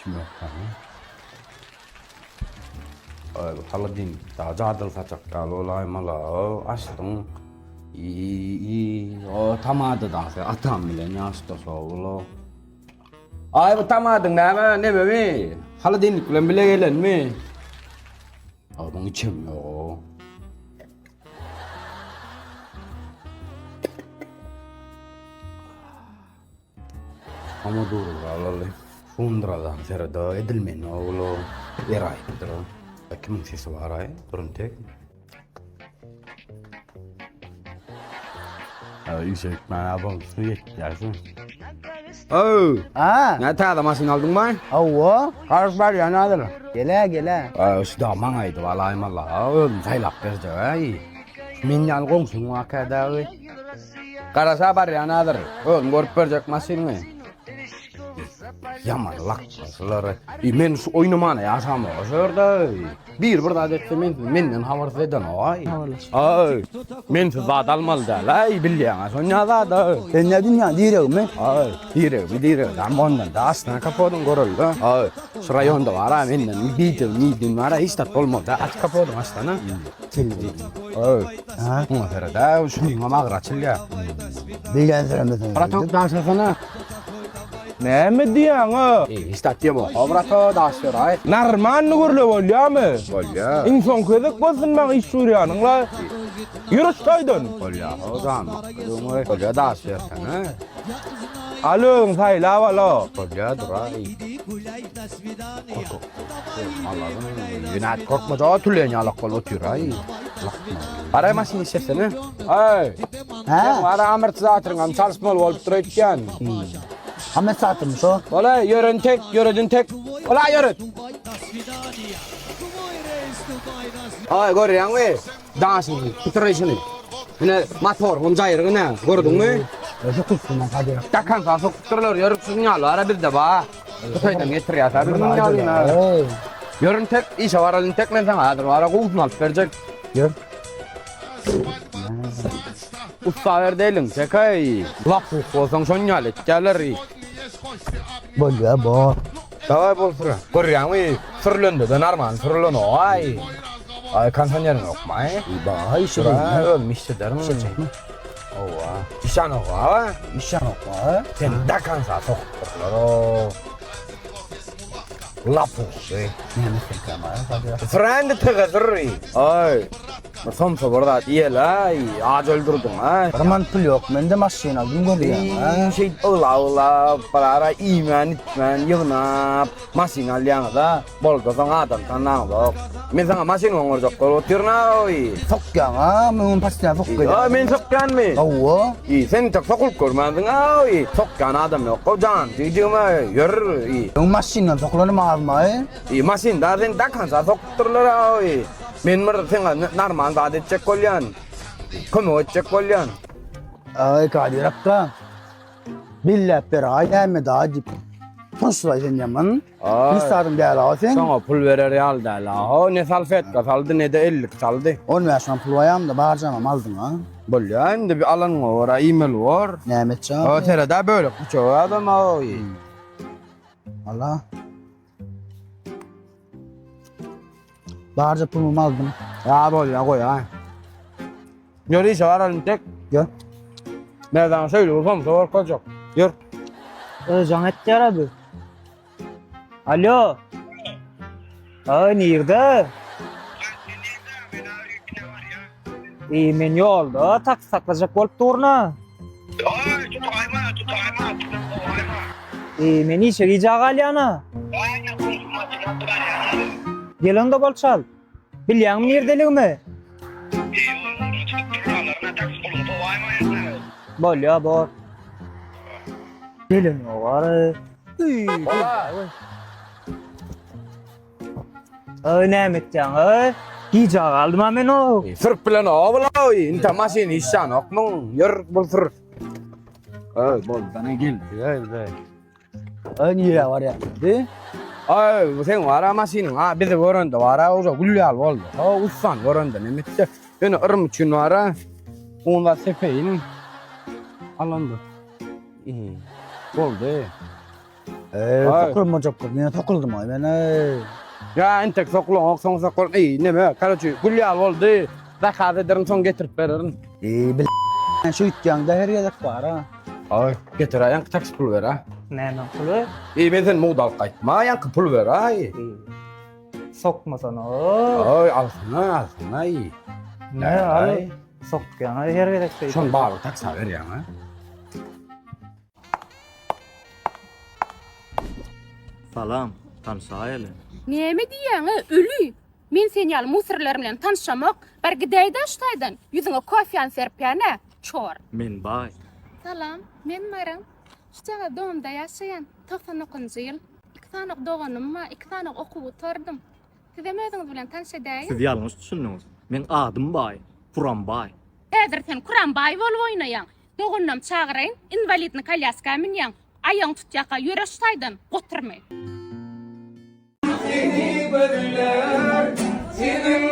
Kim yok hani? Haladin daha cadıl saçakkalı olaymalı açtım. O tamadı da atam bile ne açtı soğulu. Ay bu tamadın ne mi? Haladin kulem bile gelen mi? Bunun içim yok. Ama dur alalı. Fundradan serada edilmen oğlu. Eray dro. Kimin sesi var ay? Durun tek. Yüksek bana su yetkilersin. Oh. Ne tadı masin aldın mı? Avva. Karış var ya nedir? Gele. Sudah mangaydı vallahi mallah. Oğlum saylap berce ay. Minyan gongsun vakada ay. Kara sabar ya nedir? Oğlum görüp verecek masin mi? Yaman lakmasıları. Men şu oynamana yaşamı şurada. Bir burada detse menden havarız eden ay. Ay. Men siz zat almalı da ay bilyan sonya da. Sen ne dünya direk mi? Ay. Dire. Ben ondan da aslında kapodun görüldü. Ay. Şu rayonda var ha menden midin var ha hiç tat olmadı. Aç kapodun aslında. Çeldi. Ay. Ha? Ona göre de şu mama açıl ya. Bilgen sen. Para çok dansasana. Ne mi diyorsun? İstatıyor mu? Avrato dansıyor ay. Narman nugurlu oluyor mu? Olya. İnsan kızık basın ben iş sürüyorsun la. Yürüstaydın. Olya. O zaman. Olya dansıyor sana. Alın sayla valla. Olya dur ay. Allah'ım. Yunat korkma da oturuyor ya lakol oturuyor ay. Para masini sesini. Ay. Ha? Ara amrt zatırın çalışmalı olup duruyorken. Ahmet satmış o. Ola yürün tek. Ola yürün. Ay görüyor musun? Dansını, tuturuşunu. Yine motor, omzayır ne? Gördün mü? Öyle kutsun hadi. Takkan sağ sokturlar, yürüp sunyalı ara bir de ba. Tutaydan getir ya, tabi sunyalı. Hey. Yürün tek, iş avaralın tek ne sana adır, ara kuğutun alıp verecek. Gör. Usta ver değilim, çekay. Laf olsan sunyalı, gelir. Bol ya bol. Davay bol sıra. Görüyor musun? Fırlındı, dönerman, fırlın o, ay. Ay kansan yerin yok mu ay? Bay şey. Şuraya ölmüştü der mi? Ova. İşan ova. İşan okma. Sen de kansa sokturlar o. Lapu. Ne mesela kamera hadi. Frendi tıgıdır. Ay. Somsa burada değil ay. Ağaç öldürdün ay. Raman pul yok. Ben de maşin aldım görüyor. Şey ula para iman itmen yığınap. Masin alyanı da. Bolda sana adam tanınan bak. Men sana masin olacak kol oturna oy. Sok ya ha. Ben pasına sok ya. Ay men sokkan mi? Avva. Sen çok sokul kurmadın ay. Sokkan adam yok. Kocan dediğime yürü. Ben maşinle soklanım ağzıma. Masin da sen da kansa sokturlar ay. Men mer sen normal da edecek kolyan. Komu edecek kolyan. Ay kadi rakka. Billah per ay me da dip. Nasıl sen yaman? Ay. Bir saatim değil o sen. Sana pul verer al da la. O ne salfet saldı ne de ellik saldı. On ver şan pul ayağım da bağıracağım aldın ha. Bolyan da bir alan var, email var. Nimet çağ. O tere da böyle kuço adam ay. Allah. Bağırca pulumu aldım. Ya bol ya koy ha. Yürü işe var tek. Gör. Nereden söylüyorsam sor koçak. Yürü. Özcan Etker abi. Alo. Nerede? İyi men yolda taksi saklayacak bolup durna. Men işe gidecek alyana. Gelin de bol çal. Bilyan mı yerdeligimi? Bol ya bol. Gelin o var. Önemli canım. Giyecek aldım hemen o. Sırf bilen o bula. İnta masin işan okmun. Yürü bol sırf. Ay bol bana gel. Gel. Ön yere var ya. De. Ay sen vara masinin ha bir de göründü vara o da gülyal oldu. O ussan göründü ne mitti. Yani ırm için vara. Onda sepeyinin alındı. İyi. Oldu. Tokulma jokkur. Men tokuldum ay men. Ya entek sokluň, soň sokul. Neme? Karaçy gülýal boldy. Zakaz ederim, soň getirip bererin. Bil şu ýetýäňde her ýerde bar ha. Ay, getir aýan taksi pul ber ha. Näme pulu? Men sen muğdal gaýtma, aýan pul ber ay. Sokmasan o. Ay, alsın ay. Ne al? Sokkan her gerek şey. Şon baly taksi ber ýa ha. Salam, tanışaylı. Näme diýäňi? Ölü. Men sen ýaly musirler bilen tanışamak, bir gidäýde ştaýdan. Ýüzüňe kofiýan serpýäne. Çor. Men bay. Salam, men Maryam. Ştaýda domda ýaşaýan 90-njy ýyl. 2 tane doganym var, 2 tane okuw oturdum. Siz özüňiz bilen tanışaýyn. Siz ýalňyş düşündiňiz. Men adym bay, Kuran bay. Häzir sen Kuran baý bolup oýnaýan. Dogunnam çagyraýyn, invalidni kolyaska minýän. Aýaň tutýaka ýöre ştaýdan goturmy. Seni gözler, senin